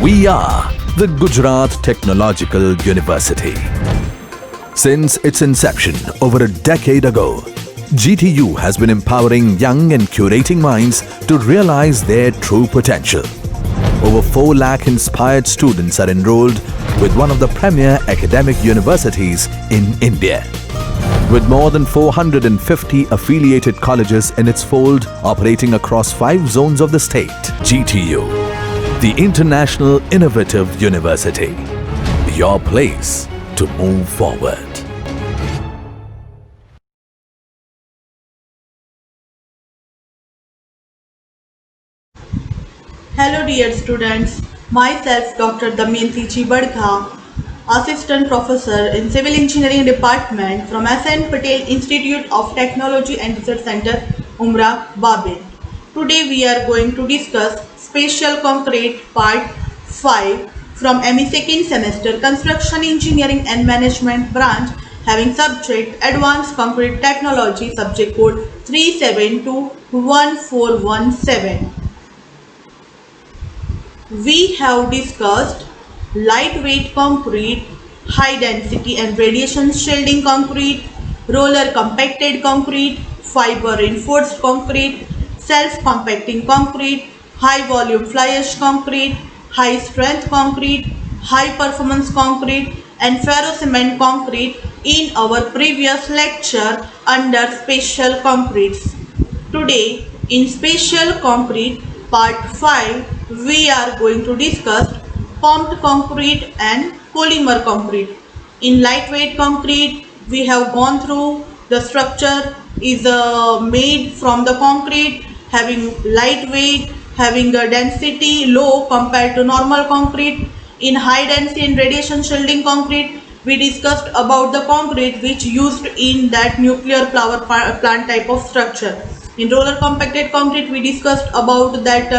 We are the Gujarat Technological University. Since its inception over a decade ago, GTU has been empowering young and curating minds to realize their true potential. Over 4 lakh inspired students are enrolled with one of the premier academic universities in India. With more than 450 affiliated colleges in its fold operating across 5 zones of the state, GTU, the International Innovative University, your place to move forward. Hello dear students, myself Dr. Damayanti Chibadka, Assistant Professor in Civil Engineering Department from S.N. Patel Institute of Technology and Research Center, Umrah, Babel. Today we are going to discuss Special Concrete Part 5 from ME second semester Construction Engineering and Management branch having subject Advanced Concrete Technology, subject code 3721417. We have discussed lightweight concrete, high density and radiation shielding concrete, roller compacted concrete, fiber reinforced concrete, self-compacting concrete, high volume fly ash concrete, high strength concrete, high performance concrete and ferro cement concrete in our previous lecture under special concretes. Today in special concrete part 5 we are going to discuss pumped concrete and polymer concrete. In lightweight concrete we have gone through the structure is made from the concrete having lightweight, having a density low compared to normal concrete. In high density and radiation shielding concrete we discussed about the concrete which used in that nuclear power plant type of structure. In roller compacted concrete, we discussed about that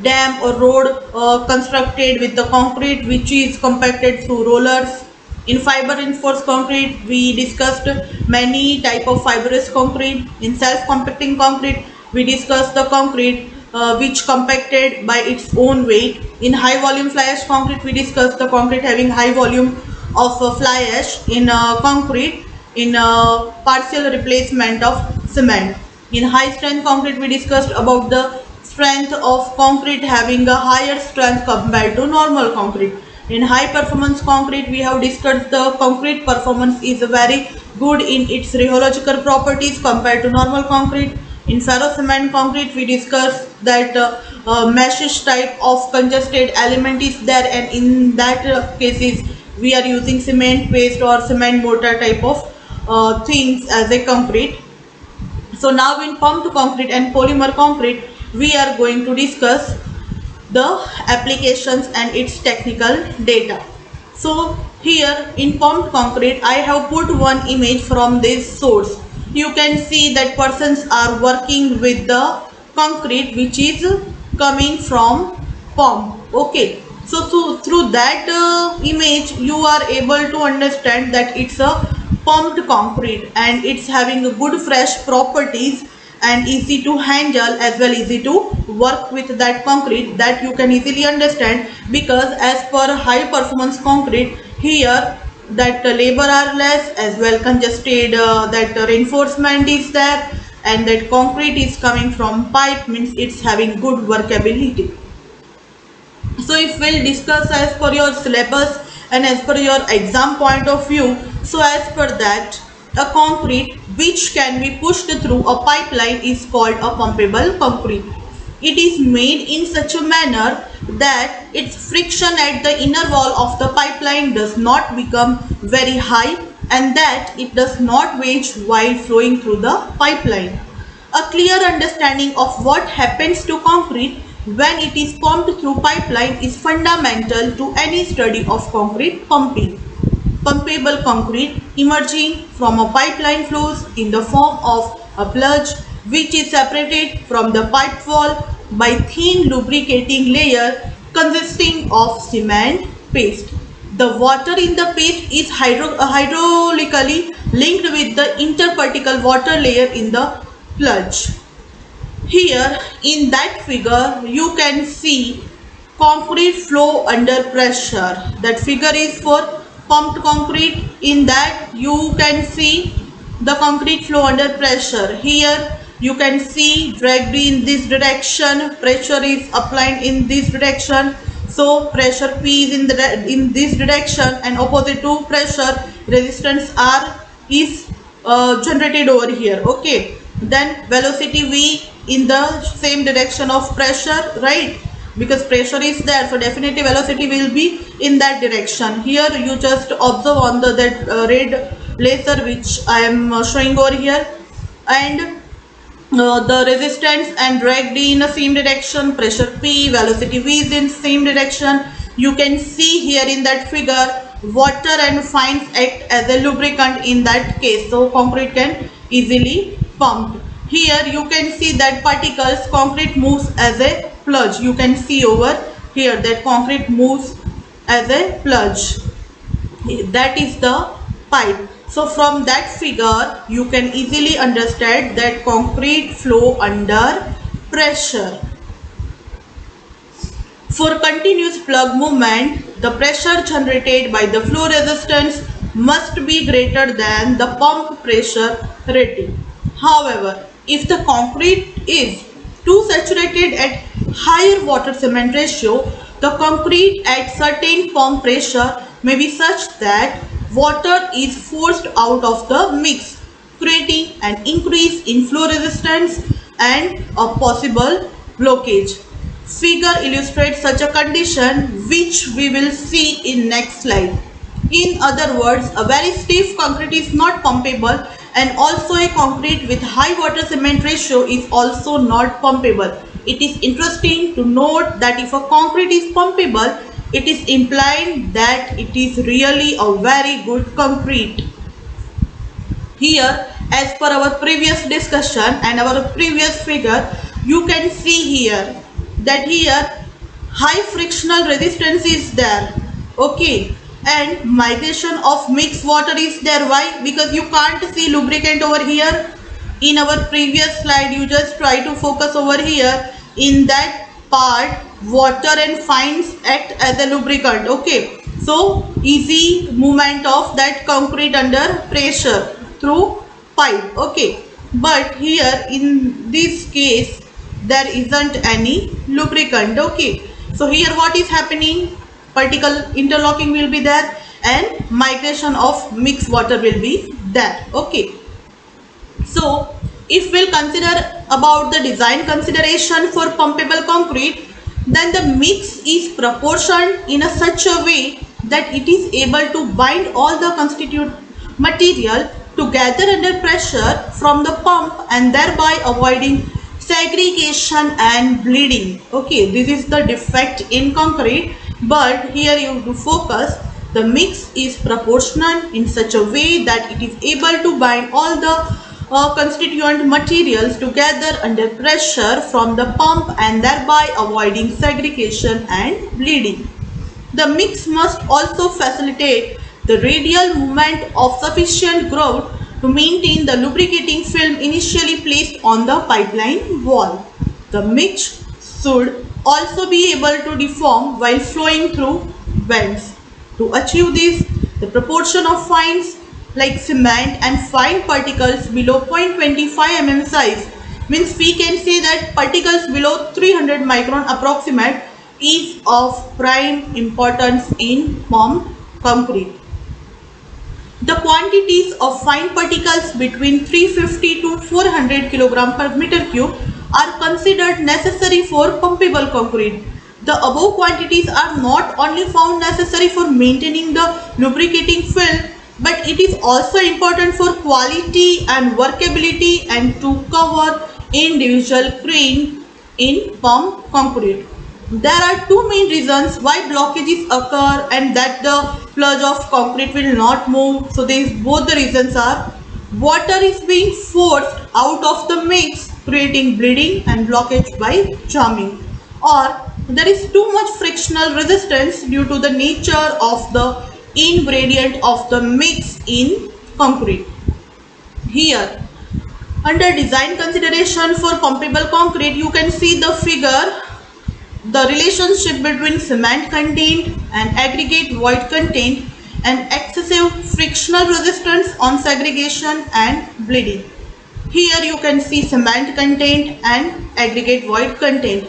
dam or road constructed with the concrete which is compacted through rollers. In fiber reinforced concrete, we discussed many type of fibrous concrete. In self-compacting concrete, we discussed the concrete which compacted by its own weight. In high volume fly ash concrete, we discussed the concrete having high volume of fly ash in concrete in partial replacement of cement. In high strength concrete we discussed about the strength of concrete having a higher strength compared to normal concrete. In high performance concrete we have discussed the concrete performance is very good in its rheological properties compared to normal concrete. In ferro cement concrete we discussed that meshish type of congested element is there and in that cases we are using cement paste or cement mortar type of things as a concrete. So now in pumped concrete and polymer concrete, we are going to discuss the applications and its technical data. So here in pumped concrete, I have put one image from this source. You can see that persons are working with the concrete which is coming from pump. Okay. So through that image, you are able to understand that it's a pumped concrete and it's having a good fresh properties and easy to handle as well easy to work with that concrete that you can easily understand because as per high performance concrete here that labor are less as well congested that reinforcement is there and that concrete is coming from pipe means it's having good workability. So if we'll discuss as per your syllabus and as per your exam point of view, so as per that, a concrete which can be pushed through a pipeline is called a pumpable concrete. It is made in such a manner that its friction at the inner wall of the pipeline does not become very high and that it does not wage while flowing through the pipeline. A clear understanding of what happens to concrete when it is pumped through pipeline is fundamental to any study of concrete pumping. Pumpable concrete emerging from a pipeline flows in the form of a plug which is separated from the pipe wall by thin lubricating layer consisting of cement paste. The water in the paste is hydraulically linked with the interparticle water layer in the plug. Here in that figure you can see concrete flow under pressure. That figure is for pumped concrete. In that you can see the concrete flow under pressure. Here you can see dragged in this direction, pressure is applied in this direction. So pressure P is in this direction, and opposite to pressure resistance R is generated over here. Okay, then velocity V in the same direction of pressure, right? Because pressure is there, so definitely velocity will be in that direction. Here you just observe on the that red laser which I am showing over here, and the resistance and dragged in the same direction, pressure P, velocity V is in same direction. You can see here in that figure water and fines act as a lubricant in that case, so concrete can easily pump. Here you can see that particles, concrete moves as a plunge. You can see over here that concrete moves as a plunge. That is the pipe. So from that figure you can easily understand that concrete flow under pressure. For continuous plug movement, the pressure generated by the flow resistance must be greater than the pump pressure rating. However, if the concrete is too saturated at higher water cement ratio, the concrete at certain pump pressure may be such that water is forced out of the mix, creating an increase in flow resistance and a possible blockage. Figure illustrates such a condition, which we will see in next slide. In other words, a very stiff concrete is not pumpable, and also a concrete with high water cement ratio is also not pumpable. It is interesting to note that if a concrete is pumpable, it is implied that it is really a very good concrete. Here, as per our previous discussion and our previous figure, you can see here that here high frictional resistance is there. Okay, and migration of mixed water is there. Why? Because you can't see lubricant over here. In our previous slide you just try to focus over here. In that part water and fines act as a lubricant. Okay, so easy movement of that concrete under pressure through pipe. Okay, but here in this case there isn't any lubricant. Okay, so here what is happening, particle interlocking will be there and migration of mixed water will be there. Okay, so if we'll consider about the design consideration for pumpable concrete, then the mix is proportioned in a such a way that it is able to bind all the constituent material together under pressure from the pump and thereby avoiding segregation and bleeding. Okay, this is the defect in concrete, but here you have to focus. The mix is proportional in such a way that it is able to bind all the constituent materials together under pressure from the pump and thereby avoiding segregation and bleeding. The mix must also facilitate the radial movement of sufficient grout to maintain the lubricating film initially placed on the pipeline wall. The mix should also be able to deform while flowing through vents. To achieve this, the proportion of fines like cement and fine particles below 0.25 mm size means we can say that particles below 300 micron approximate is of prime importance in pump concrete. The quantities of fine particles between 350 to 400 kg per meter cube are considered necessary for pumpable concrete. The above quantities are not only found necessary for maintaining the lubricating film, but it is also important for quality and workability and to cover individual crane in pump concrete. There are two main reasons why blockages occur and that the plunge of concrete will not move. So these both the reasons are water is being forced out of the mix, creating bleeding and blockage by jamming, or there is too much frictional resistance due to the nature of the ingredient of the mix in concrete. Here under design consideration for pumpable concrete, you can see the figure. The the relationship between cement content and aggregate void content and excessive frictional resistance on segregation and bleeding. Here you can see cement content and aggregate void content.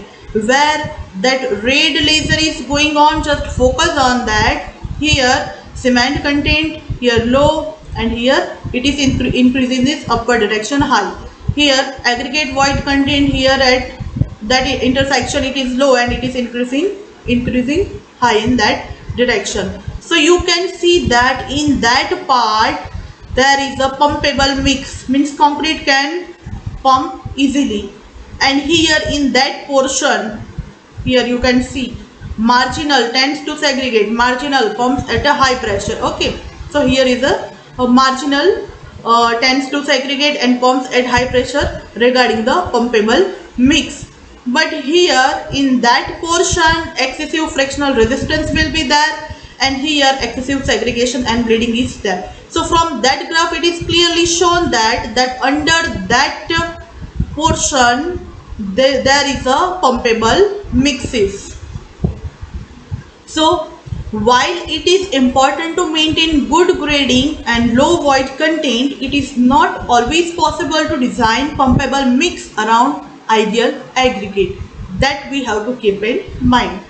Where that red laser is going on, just focus on that. Here cement content, here low, and here it is increasing this upward direction high. Here aggregate void content, here at that intersection it is low and it is increasing high in that direction. So you can see that in that part there is a pumpable mix, means concrete can pump easily, and here in that portion, here you can see marginal tends to segregate, marginal pumps at a high pressure. Okay, so here is a marginal tends to segregate and pumps at high pressure regarding the pumpable mix. But here in that portion excessive frictional resistance will be there, and here excessive segregation and bleeding is there. So from that graph it is clearly shown that under that portion there is a pumpable mixes. So while it is important to maintain good grading and low void content, it is not always possible to design pumpable mix around ideal aggregate. That we have to keep in mind.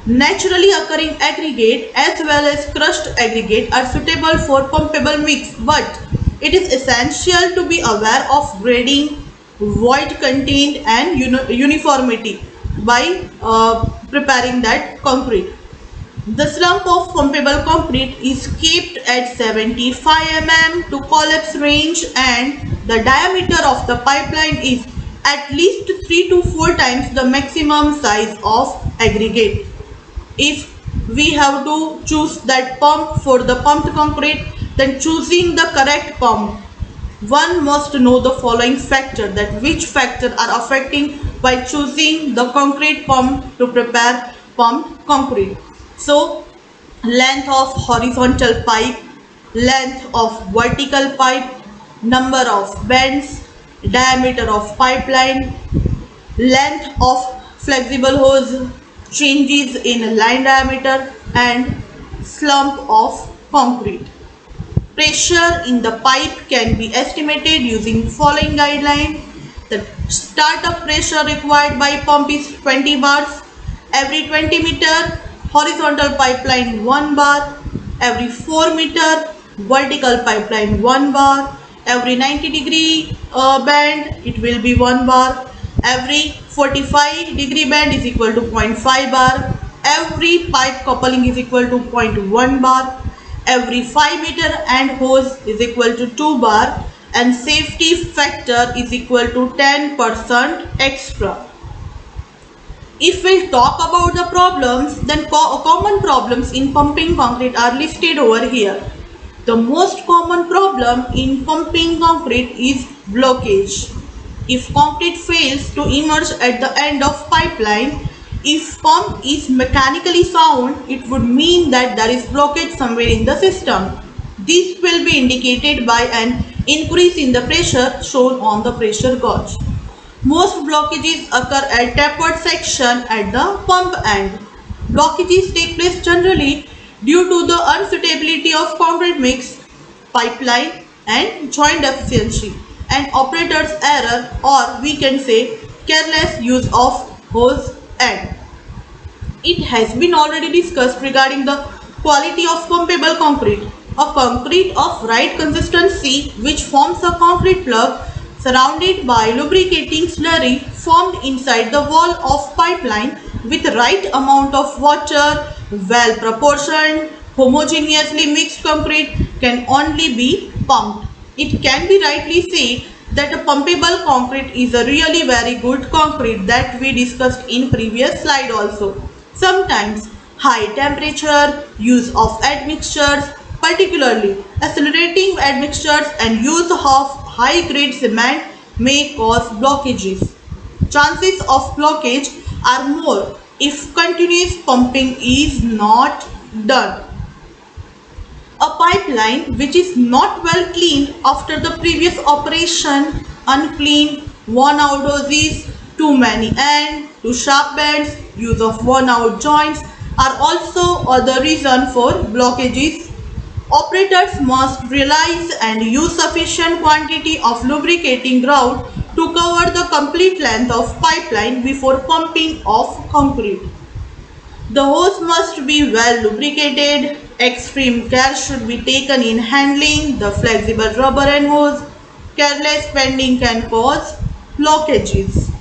Naturally occurring aggregate as well as crushed aggregate are suitable for pumpable mix, but it is essential to be aware of grading, void content and uniformity by preparing that concrete. The slump of pumpable concrete is kept at 75 mm to collapse range, and the diameter of the pipeline is at least 3 to 4 times the maximum size of aggregate. If we have to choose that pump for the pumped concrete, then choosing the correct pump, one must know the following factor, that which factor are affecting while choosing the concrete pump to prepare pumped concrete. So length of horizontal pipe, length of vertical pipe, number of bends, diameter of pipeline, length of flexible hose, changes in line diameter, and slump of concrete. Pressure in the pipe can be estimated using following guideline. The startup pressure required by pump is 20 bars every 20 meter, horizontal pipeline 1 bar, every 4 meter, vertical pipeline 1 bar, every 90-degree bend it will be 1 bar, every 45-degree bend is equal to 0.5 bar, every pipe coupling is equal to 0.1 bar, every 5 meter end hose is equal to 2 bar, and safety factor is equal to 10% extra. If we'll talk about the problems, then common problems in pumping concrete are listed over here. The most common problem in pumping concrete is blockage. If concrete fails to emerge at the end of pipeline, if pump is mechanically sound, it would mean that there is blockage somewhere in the system. This will be indicated by an increase in the pressure shown on the pressure gauge. Most blockages occur at tapered section at the pump end. Blockages take place generally due to the unsuitability of concrete mix, pipeline and joint deficiency, and operator's error, or we can say careless use of hose end. It has been already discussed regarding the quality of pumpable concrete. A concrete of right consistency which forms a concrete plug surrounded by lubricating slurry formed inside the wall of pipeline with right amount of water, well proportioned, homogeneously mixed concrete can only be pumped. It can be rightly said that a pumpable concrete is a really very good concrete, that we discussed in previous slide also. Sometimes high temperature, use of admixtures, particularly accelerating admixtures and use of high grade cement may cause blockages. Chances of blockage are more if continuous pumping is not done. A pipeline which is not well cleaned after the previous operation, unclean, worn out hoses, too many ends, too sharp bends, use of worn out joints are also other reason for blockages. Operators must realize and use sufficient quantity of lubricating grout to cover the complete length of pipeline before pumping of concrete. The hose must be well lubricated. Extreme care should be taken in handling the flexible rubber and hose. Careless bending can cause blockages.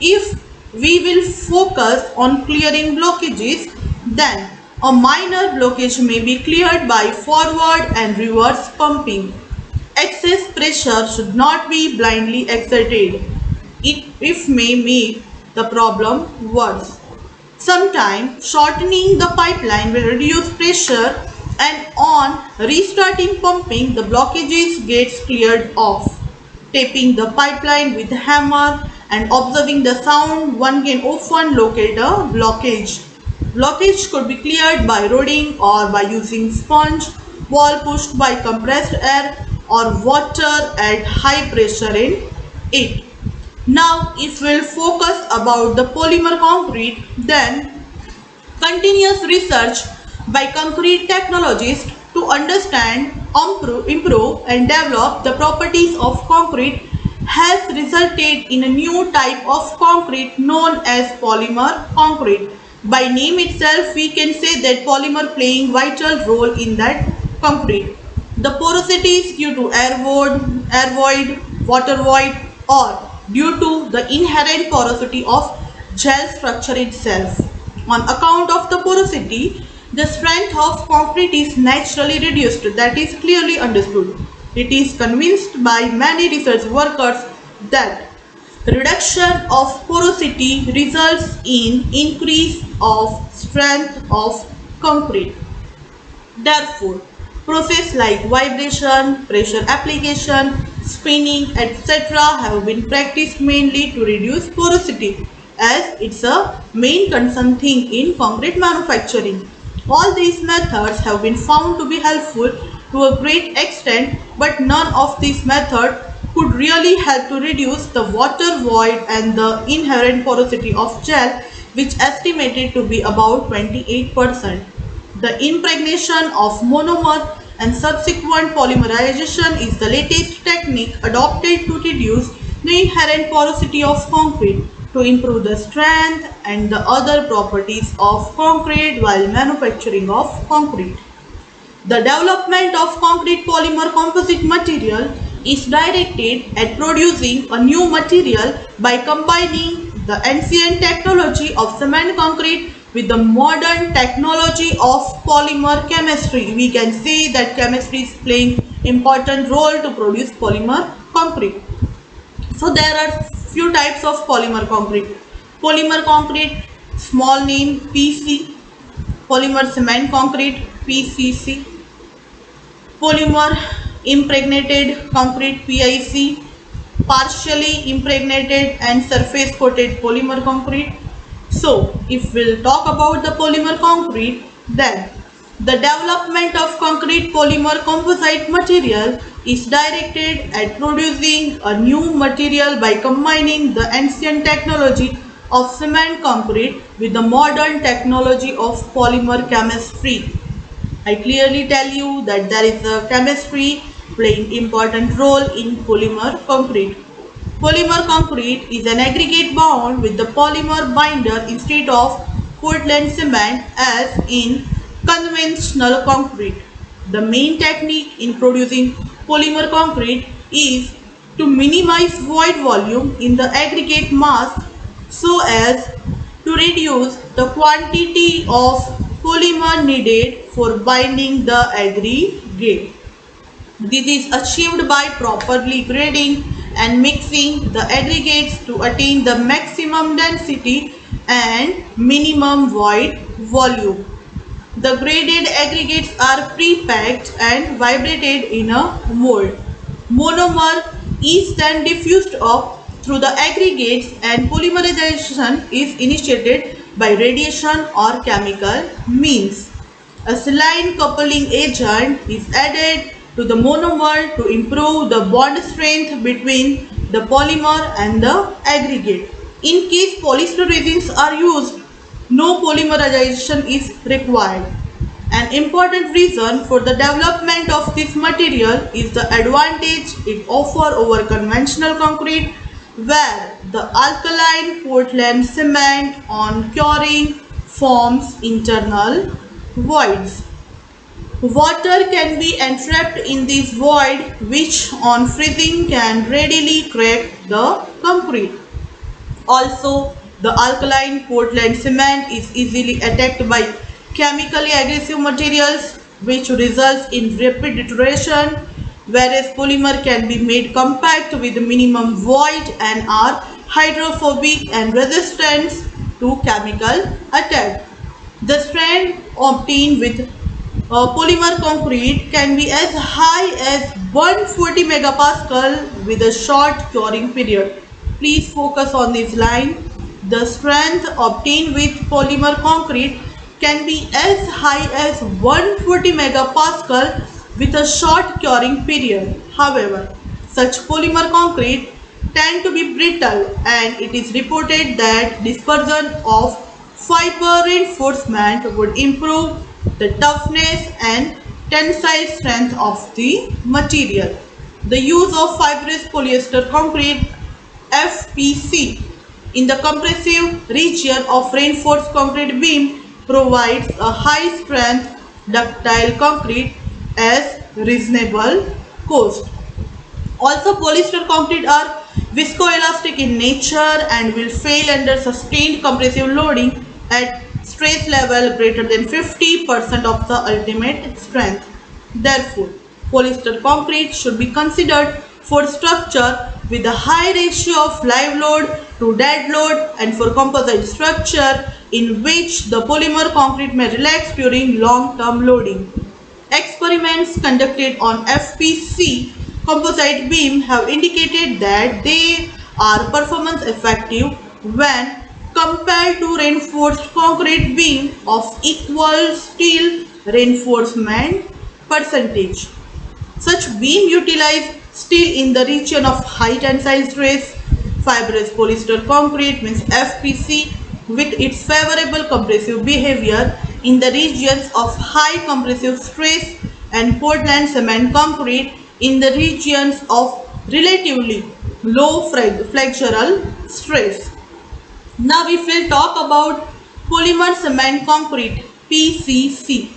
If we will focus on clearing blockages, then a minor blockage may be cleared by forward and reverse pumping. Excess pressure should not be blindly exerted. It may make the problem worse. Sometimes shortening the pipeline will reduce pressure, and on restarting pumping the blockages gets cleared off. Taping the pipeline with a hammer and observing the sound, one can often locate a blockage. Blockage could be cleared by rolling or by using sponge, wall pushed by compressed air or water at high pressure in it. Now, if we'll focus about the polymer concrete, then continuous research by concrete technologists to understand, improve and develop the properties of concrete has resulted in a new type of concrete known as polymer concrete. By name itself, we can say that polymer playing vital role in that concrete. The porosity is due to air void, water void, or due to the inherent porosity of gel structure itself. On account of the porosity, the strength of concrete is naturally reduced. That is clearly understood. It is convinced by many research workers that reduction of porosity results in increase of strength of concrete. Therefore, process like vibration, pressure application, spinning, etc. have been practiced mainly to reduce porosity, as it's a main concern thing in concrete manufacturing. All these methods have been found to be helpful to a great extent, but none of these methods could really help to reduce the water void and the inherent porosity of gel, which estimated to be about 28%. The impregnation of monomer and subsequent polymerization is the latest technique adopted to reduce the inherent porosity of concrete, to improve the strength and the other properties of concrete while manufacturing of concrete. The development of concrete polymer composite material is directed at producing a new material by combining the ancient technology of cement concrete with the modern technology of polymer chemistry. We can say that chemistry is playing important role to produce polymer concrete. So there are few types of polymer concrete. Polymer concrete, small name PC, polymer cement concrete PCC, polymer impregnated concrete PIC, partially impregnated and surface coated polymer concrete. So, if we'll talk about the polymer concrete, then the development of concrete polymer composite material is directed at producing a new material by combining the ancient technology of cement concrete with the modern technology of polymer chemistry. I clearly tell you that there is a chemistry playing important role in polymer concrete. Polymer concrete is an aggregate bound with the polymer binder instead of Portland cement as in conventional concrete. The main technique in producing polymer concrete is to minimize void volume in the aggregate mass so as to reduce the quantity of polymer needed for binding the aggregate. This is achieved by properly grading and mixing the aggregates to attain the maximum density and minimum void volume. The graded aggregates are pre-packed and vibrated in a mold. Monomer is then diffused up through the aggregates and polymerization is initiated by radiation or chemical means. A saline coupling agent is added to the monomer to improve the bond strength between the polymer and the aggregate. In case polyester resins are used, no polymerization is required. An important reason for the development of this material is the advantage it offers over conventional concrete, where the alkaline Portland cement on curing forms internal voids. Water can be entrapped in this void, which on freezing can readily crack the concrete. Also, the alkaline Portland cement is easily attacked by chemically aggressive materials, which results in rapid deterioration, whereas polymer can be made compact with minimum void and are hydrophobic and resistant to chemical attack. The strength obtained with polymer concrete can be as high as 140 megapascal with a short curing period. Please focus on this line. The strength obtained with polymer concrete can be as high as 140 megapascal with a short curing period. However, such polymer concrete tend to be brittle, and it is reported that dispersion of fiber reinforcement would improve the toughness and tensile strength of the material. The use of fibrous polyester concrete FPC in the compressive region of reinforced concrete beam provides a high strength ductile concrete as reasonable cost. Also, polyester concrete are viscoelastic in nature and will fail under sustained compressive loading at stress level greater than 50% of the ultimate strength. Therefore, polyester concrete should be considered for structure with a high ratio of live load to dead load, and for composite structure in which the polymer concrete may relax during long-term loading. Experiments conducted on FPC composite beam have indicated that they are performance effective when compared to reinforced concrete beam of equal steel reinforcement percentage. Such beam utilize steel in the region of high tensile stress. Fibrous polyester concrete means FPC with its favorable compressive behavior in the regions of high compressive stress, and Portland cement concrete in the regions of relatively low flexural stress. Now we will talk about polymer cement concrete PCC.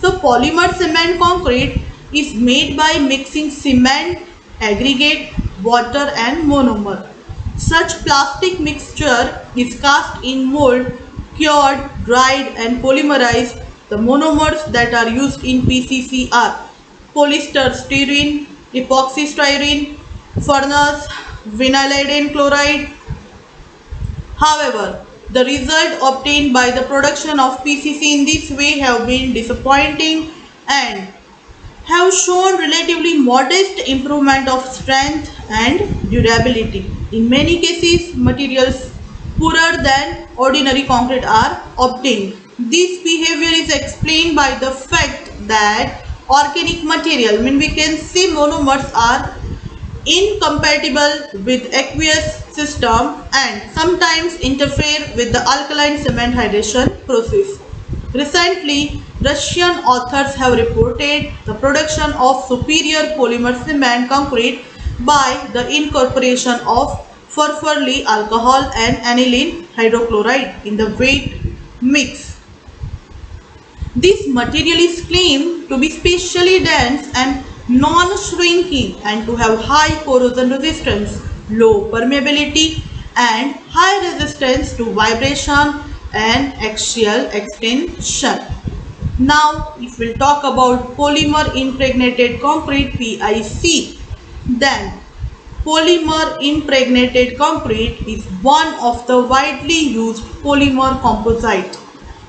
So polymer cement concrete is made by mixing cement, aggregate, water and monomer. Such plastic mixture is cast in mold, cured, dried and polymerized. The monomers that are used in PCC are polyester styrene, epoxy styrene, furnace, vinylidene chloride. However, the result obtained by the production of PCC in this way have been disappointing and have shown relatively modest improvement of strength and durability. In many cases, materials poorer than ordinary concrete are obtained. This behavior is explained by the fact that organic material, when we can see monomers are incompatible with aqueous system and sometimes interfere with the alkaline cement hydration process. Recently, Russian authors have reported the production of superior polymer cement concrete by the incorporation of furfural alcohol and aniline hydrochloride in the wet mix. This material is claimed to be specially dense and non-shrinking and to have high corrosion resistance, low permeability and high resistance to vibration and axial extension. Now, if we'll talk about polymer impregnated concrete PIC, then polymer impregnated concrete is one of the widely used polymer composite.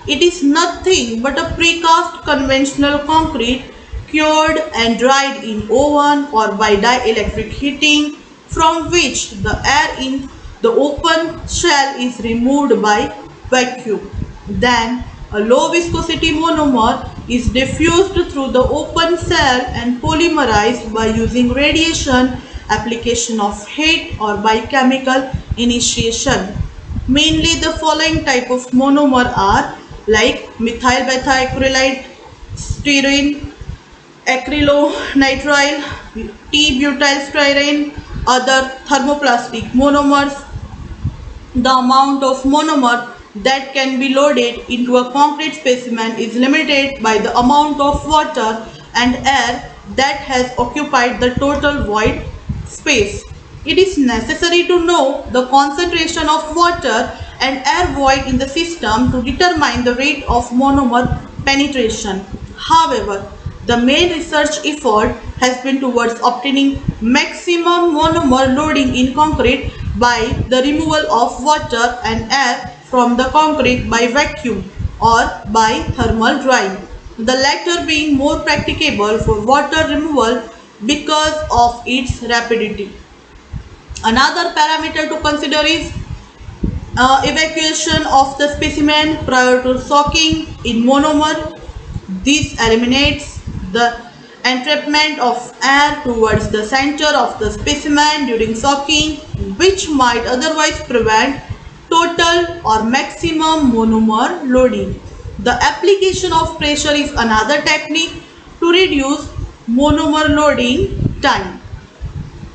It is nothing but a precast conventional concrete cured and dried in oven or by dielectric heating, from which the air in the open shell is removed by vacuum. Then a low viscosity monomer is diffused through the open cell and polymerized by using radiation, application of heat or by chemical initiation. Mainly the following type of monomer are like methyl beta acrylate, styrene, acrylonitrile, T-butylstyrene, other thermoplastic monomers. The amount of monomer that can be loaded into a concrete specimen is limited by the amount of water and air that has occupied the total void space. It is necessary to know the concentration of water and air void in the system to determine the rate of monomer penetration. However, the main research effort has been towards obtaining maximum monomer loading in concrete by the removal of water and air from the concrete by vacuum or by thermal drying. The latter being more practicable for water removal because of its rapidity. Another parameter to consider is evacuation of the specimen prior to soaking in monomer. This eliminates the entrapment of air towards the center of the specimen during soaking, which might otherwise prevent total or maximum monomer loading. The application of pressure is another technique to reduce monomer loading time.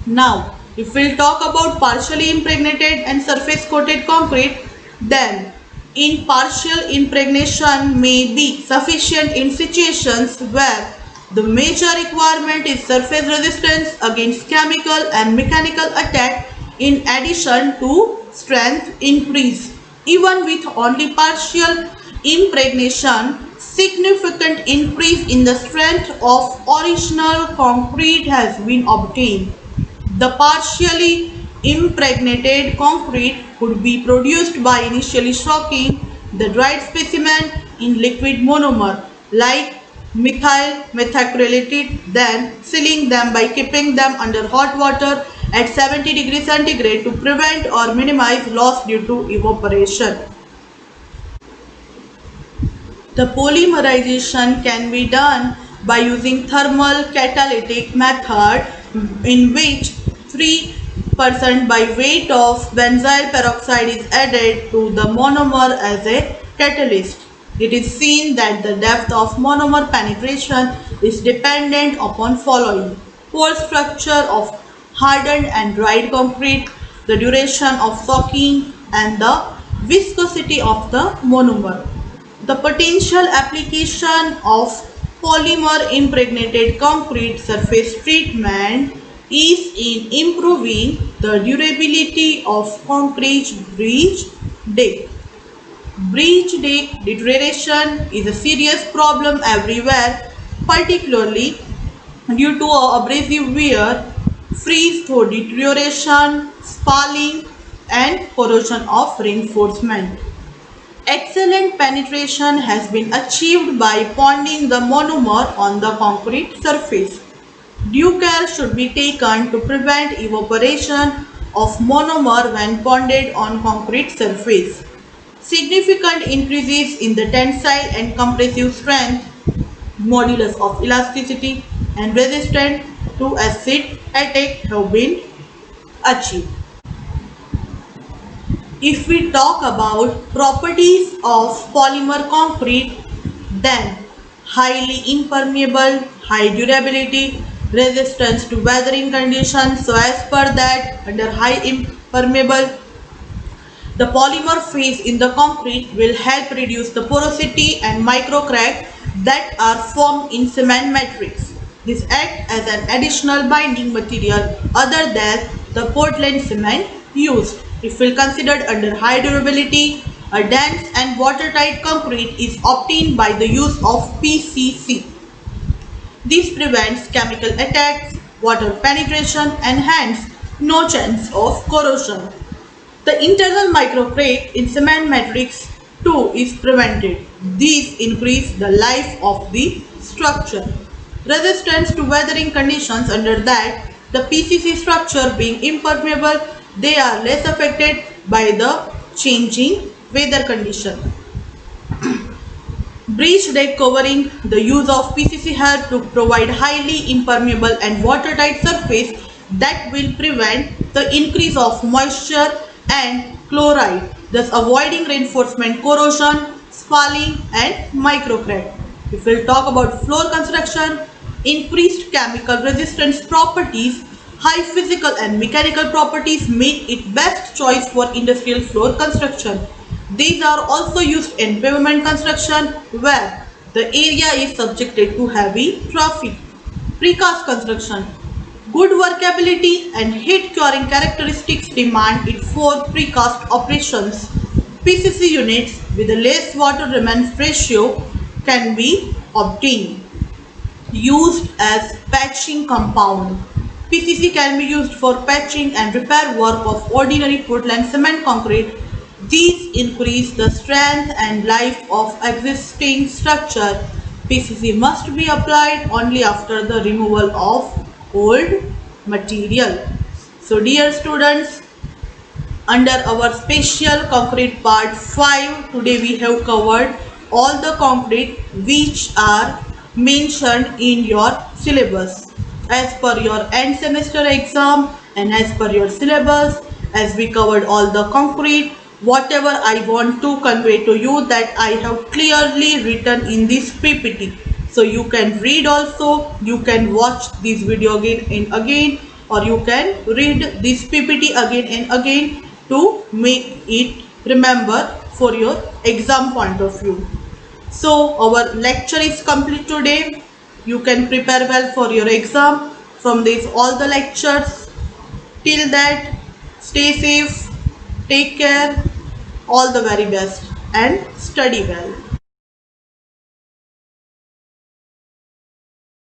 Now, if we'll talk about partially impregnated and surface coated concrete, then in partial impregnation may be sufficient in situations where the major requirement is surface resistance against chemical and mechanical attack in addition to strength increase. Even with only partial impregnation, significant increase in the strength of original concrete has been obtained. The partially impregnated concrete could be produced by initially soaking the dried specimen in liquid monomer like methyl methacrylate, then sealing them by keeping them under hot water at 70 degrees centigrade to prevent or minimize loss due to evaporation. The polymerization can be done by using thermal catalytic method in which 3% by weight of benzyl peroxide is added to the monomer as a catalyst. It is seen that the depth of monomer penetration is dependent upon following: pore structure of hardened and dried concrete, the duration of soaking, and the viscosity of the monomer. The potential application of polymer impregnated concrete surface treatment is in improving the durability of concrete breach deck. Breach deck deterioration is a serious problem everywhere, particularly due to abrasive wear, freeze-thaw deterioration, spalling, and corrosion of reinforcement. Excellent penetration has been achieved by ponding the monomer on the concrete surface. Due care should be taken to prevent evaporation of monomer when ponded on concrete surface. Significant increases in the tensile and compressive strength, modulus of elasticity, and resistance to acid attack have been achieved. If we talk about properties of polymer concrete, then highly impermeable, high durability, resistance to weathering conditions. So as per that, under high impermeable, the polymer phase in the concrete will help reduce the porosity and micro crack that are formed in cement matrix. This acts as an additional binding material other than the Portland cement used. If we considered under high durability, a dense and watertight concrete is obtained by the use of PCC. This prevents chemical attacks, water penetration, and hence no chance of corrosion. The internal microcrack in cement matrix too is prevented. These increase the life of the structure. Resistance to weathering conditions, under that the PCC structure being impermeable, they are less affected by the changing weather condition. Breach deck covering, the use of PCC help to provide highly impermeable and watertight surface that will prevent the increase of moisture and chloride. thus avoiding reinforcement corrosion, spalling and microcrack. If we'll talk about floor construction, increased chemical resistance properties, high physical and mechanical properties make it best choice for industrial floor construction. These are also used in pavement construction where the area is subjected to heavy traffic. Precast construction. Good workability and heat curing characteristics demand it for precast operations. PCC units with a less water remains ratio can be obtained. Used as patching compound. PCC can be used for patching and repair work of ordinary Portland cement concrete. These increase the strength and life of existing structure. PCC must be applied only after the removal of old material. So dear students, under our special concrete part 5, today we have covered all the concrete which are mentioned in your syllabus. As per your end semester exam and as per your syllabus, as we covered all the concrete, whatever I want to convey to you that I have clearly written in this PPT. So you can read also, you can watch this video again and again, or you can read this PPT again and again to make it remember for your exam point of view. So our lecture is complete today. You can prepare well for your exam from this all the lectures. Till that, stay safe, take care, all the very best and study well.